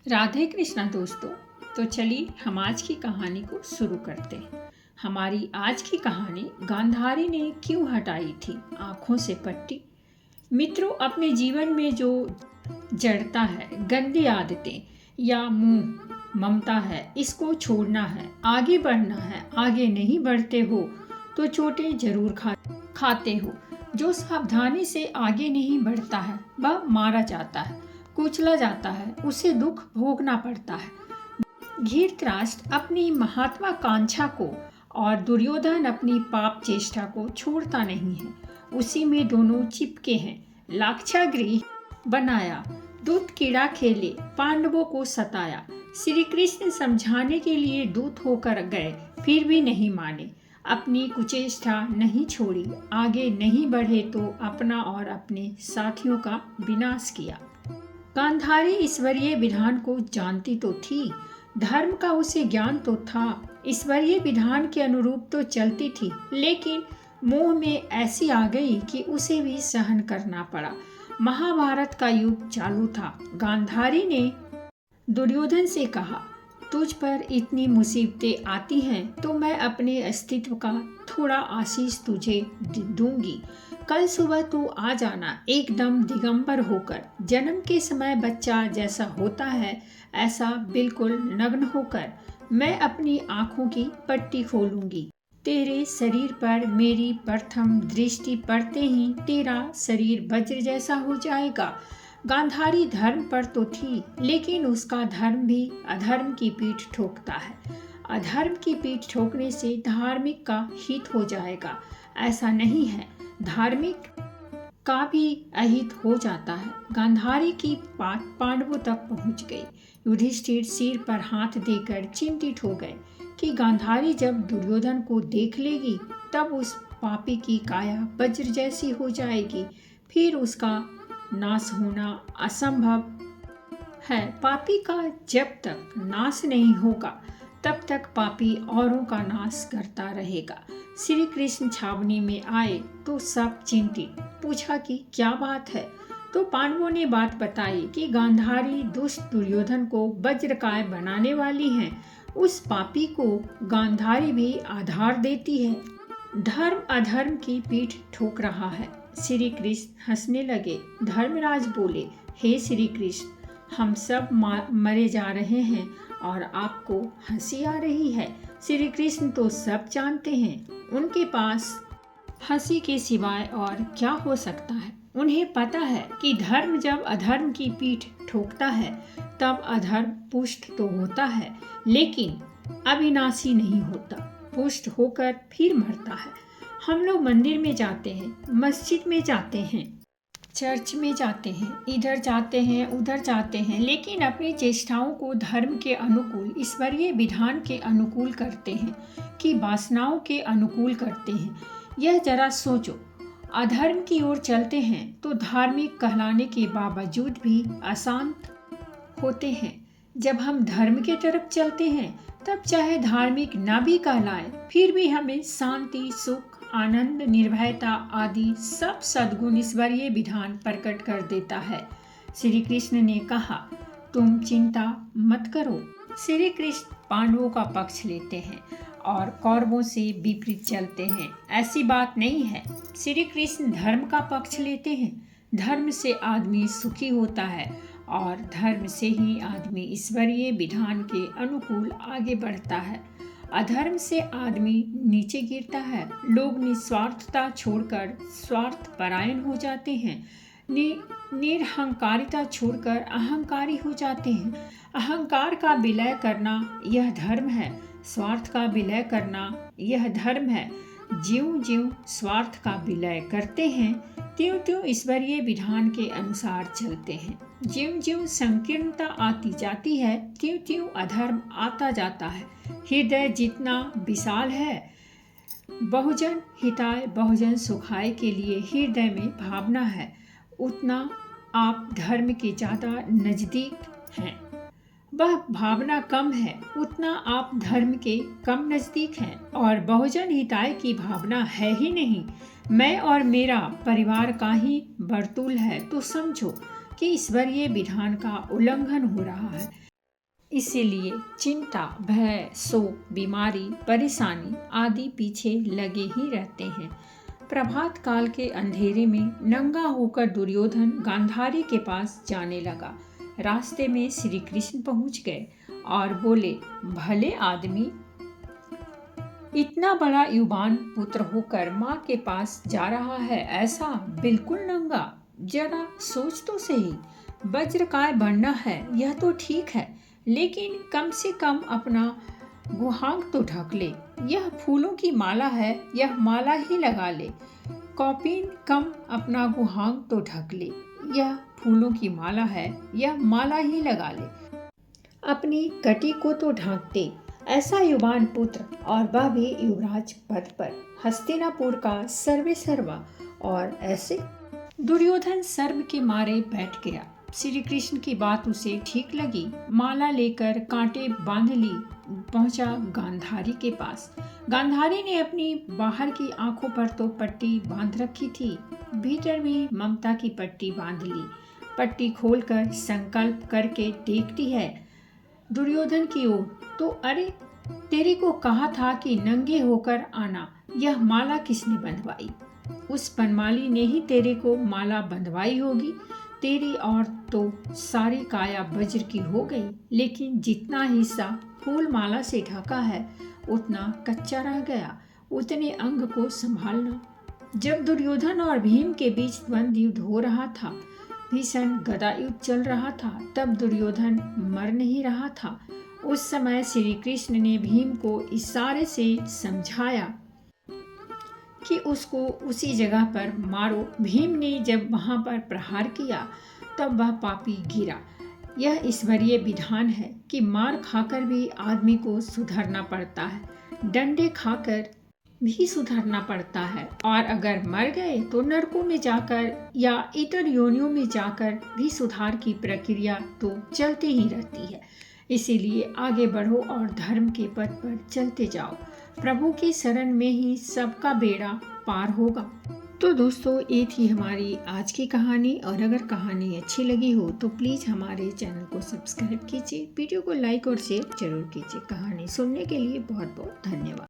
राधे कृष्णा दोस्तों। तो चलिए हम आज की कहानी को शुरू करते हैं। हमारी आज की कहानी गांधारी ने क्यों हटाई थी आंखों से पट्टी। मित्रों, अपने जीवन में जो जड़ता है, गंदी आदतें या मुंह ममता है, इसको छोड़ना है, आगे बढ़ना है। आगे नहीं बढ़ते हो तो चोटें जरूर खाते हो। जो सावधानी से आगे नहीं बढ़ता है वह मारा जाता है, कुचला जाता है, उसे दुख भोगना पड़ता है। धृतराष्ट्र अपनी महत्वाकांक्षा को और दुर्योधन अपनी पाप चेष्टा को छोड़ता नहीं है। उसी में दोनों चिपके हैं। लाक्षागृह बनाया, दूत कीड़ा खेले, पांडवों को सताया। श्री कृष्ण समझाने के लिए दूत होकर गए, फिर भी नहीं माने। अपनी कुचेष्टा नहीं छोड़ी, आगे नहीं बढ़े तो अपना और अपने साथियों का विनाश किया। गांधारी ईश्वरीय विधान को जानती तो थी, धर्म का उसे ज्ञान तो था, ईश्वरीय विधान के अनुरूप तो चलती थी, लेकिन मोह में ऐसी आ गई कि उसे भी सहन करना पड़ा। महाभारत का युग चालू था। गांधारी ने दुर्योधन से कहा, तुझ पर इतनी मुसीबतें आती हैं तो मैं अपने अस्तित्व का थोड़ा आशीष तुझे दूंगी। कल सुबह तू आ जाना, एकदम दिगंबर होकर, जन्म के समय बच्चा जैसा होता है ऐसा बिल्कुल नग्न होकर। मैं अपनी आंखों की पट्टी खोलूंगी। तेरे शरीर पर मेरी प्रथम दृष्टि पड़ते ही तेरा शरीर वज्र जैसा हो जाएगा। गांधारी धर्म पर तो थी, लेकिन उसका धर्म भी अधर्म की पीठ ठोकता है। अधर्म की पीठ ठोकने से धार्मिक का हित हो जाएगा, ऐसा नहीं है, धार्मिक का भी अहित हो जाता है। गांधारी की बात पांडवों तक पहुंच गई। युधिष्ठिर सिर पर हाथ देकर चिंतित हो गए कि गांधारी जब दुर्योधन को देख लेगी तब उस पापी की काया वज्र जैसी हो जाएगी, फिर उसका नाश होना असंभव है। पापी का जब तक नाश नहीं होगा तब तक पापी औरों का नाश करता रहेगा। श्री कृष्ण छावनी में आए तो सब चिंतित, पूछा कि क्या बात है। तो पांडवों ने बात बताई कि गांधारी दुष्ट दुर्योधन को वज्रकाय बनाने वाली है। उस पापी को गांधारी भी आधार देती है। धर्म अधर्म की पीठ ठोक रहा है। श्री कृष्ण हंसने लगे। धर्मराज बोले, हे श्री कृष्ण, हम सब मरे जा रहे हैं और आपको हंसी आ रही है। श्री कृष्ण तो सब जानते हैं, उनके पास हंसी के सिवाय और क्या हो सकता है। उन्हें पता है कि धर्म जब अधर्म की पीठ ठोकता है तब अधर्म पुष्ट तो होता है, लेकिन अविनाशी नहीं होता, पुष्ट होकर फिर मरता है। हम लोग मंदिर में जाते हैं, मस्जिद में जाते हैं, चर्च में जाते हैं, इधर जाते हैं, उधर जाते हैं, लेकिन अपनी चेष्टाओं को धर्म के अनुकूल, ईश्वरीय विधान के अनुकूल करते हैं कि वासनाओं के अनुकूल करते हैं। यह जरा सोचो, अधर्म की ओर चलते हैं तो धार्मिक कहलाने के बावजूद भी अशांत होते हैं। जब हम धर्म के तरफ चलते हैं तब चाहे धार्मिक न भी कहलाए, फिर भी हमें शांति, सुख, आनंद, निर्भयता आदि सब सद्गुण ईश्वरीय विधान प्रकट कर देता है। श्री कृष्ण ने कहा, तुम चिंता मत करो। श्री कृष्ण पांडवों का पक्ष लेते हैं और कौरवों से विपरीत चलते हैं, ऐसी बात नहीं है। श्री कृष्ण धर्म का पक्ष लेते हैं। धर्म से आदमी सुखी होता है और धर्म से ही आदमी ईश्वरीय विधान के अनुकूल आगे बढ़ता है। अधर्म से आदमी नीचे गिरता है। लोग निस्वार्थता छोड़कर स्वार्थ परायण हो जाते हैं, निरहंकारिता छोड़कर अहंकारी हो जाते हैं। अहंकार का विलय करना यह धर्म है, स्वार्थ का विलय करना यह धर्म है। ज्यों ज्यों स्वार्थ का विलय करते हैं त्यों त्यों ईश्वरीय विधान के अनुसार चलते हैं। ज्यों ज्यों संकीर्णता आती जाती है त्यों त्यों अधर्म आता जाता है। हृदय जितना विशाल है, बहुजन हिताय बहुजन सुखाय के लिए हृदय में भावना है, उतना आप धर्म के ज़्यादा नज़दीक हैं। वह भावना कम है, उतना आप धर्म के कम नज़दीक हैं। और बहुजन हिताय की भावना है ही नहीं, मैं और मेरा परिवार का ही वर्तुल है, तो समझो कि ईश्वरीय विधान का उल्लंघन हो रहा है। इसीलिए चिंता, भय, शोक, बीमारी, परेशानी आदि पीछे लगे ही रहते हैं। प्रभात काल के अंधेरे में नंगा होकर दुर्योधन गांधारी के पास जाने लगा। रास्ते में श्री कृष्ण पहुंच गए और बोले, भले आदमी, इतना बड़ा युवान पुत्र होकर माँ के पास जा रहा है, ऐसा बिल्कुल नंगा। जरा सोच तो सही, वज्रकाय बनना है यह तो ठीक है, लेकिन कम से कम अपना गुहांग तो ढक ले। यह फूलों की माला है, यह माला ही लगा ले। कौपीन कम अपना गुहांग तो ढक ले। यह फूलों की माला है, यह माला ही लगा ले। अपनी कटी को तो ढांक दे। ऐसा युवान पुत्र, और वह भी युवराज पद पर, हस्तिनापुर का सर्वे सर्वा। और ऐसे दुर्योधन शर्म के मारे बैठ गया। श्री कृष्ण की बात उसे ठीक लगी। माला लेकर कांटे बांध ली, पहुंचा गांधारी के पास। गांधारी ने अपनी बाहर की आंखों पर तो पट्टी बांध रखी थी, भीतर भी ममता की पट्टी बांध ली। पट्टी खोलकर संकल्प करके देखती है दुर्योधन की ओर, तो अरे, तेरे को कहा था कि नंगे होकर आना, यह माला किसने बंधवाई? उस बनमाली ने ही तेरे को माला बंधवाई होगी। तेरी और तो सारी काया वज्र की हो गई, लेकिन जितना हिस्सा फूल माला से ढका है उतना कच्चा रह गया। उतने अंग को संभालना। जब दुर्योधन और भीम के बीच द्वंद्व युद्ध हो रहा था, भीषण गदा युद्ध चल रहा था, तब दुर्योधन मर नहीं रहा था। उस समय श्री कृष्ण ने भीम को इशारे से समझाया कि उसको उसी जगह पर मारो। भीम ने जब वहां पर प्रहार किया तब वह पापी गिरा। यह ईश्वरीय विधान है कि मार खाकर भी आदमी को सुधरना पड़ता है, डंडे खाकर भी सुधरना पड़ता है, और अगर मर गए तो नरकों में जाकर या इतर योनियों में जाकर भी सुधार की प्रक्रिया तो चलती ही रहती है। इसीलिए आगे बढ़ो और धर्म के पथ पर चलते जाओ। प्रभु की शरण में ही सबका बेड़ा पार होगा। तो दोस्तों, ये थी हमारी आज की कहानी, और अगर कहानी अच्छी लगी हो तो प्लीज़ हमारे चैनल को सब्सक्राइब कीजिए, वीडियो को लाइक और शेयर जरूर कीजिए। कहानी सुनने के लिए बहुत बहुत धन्यवाद।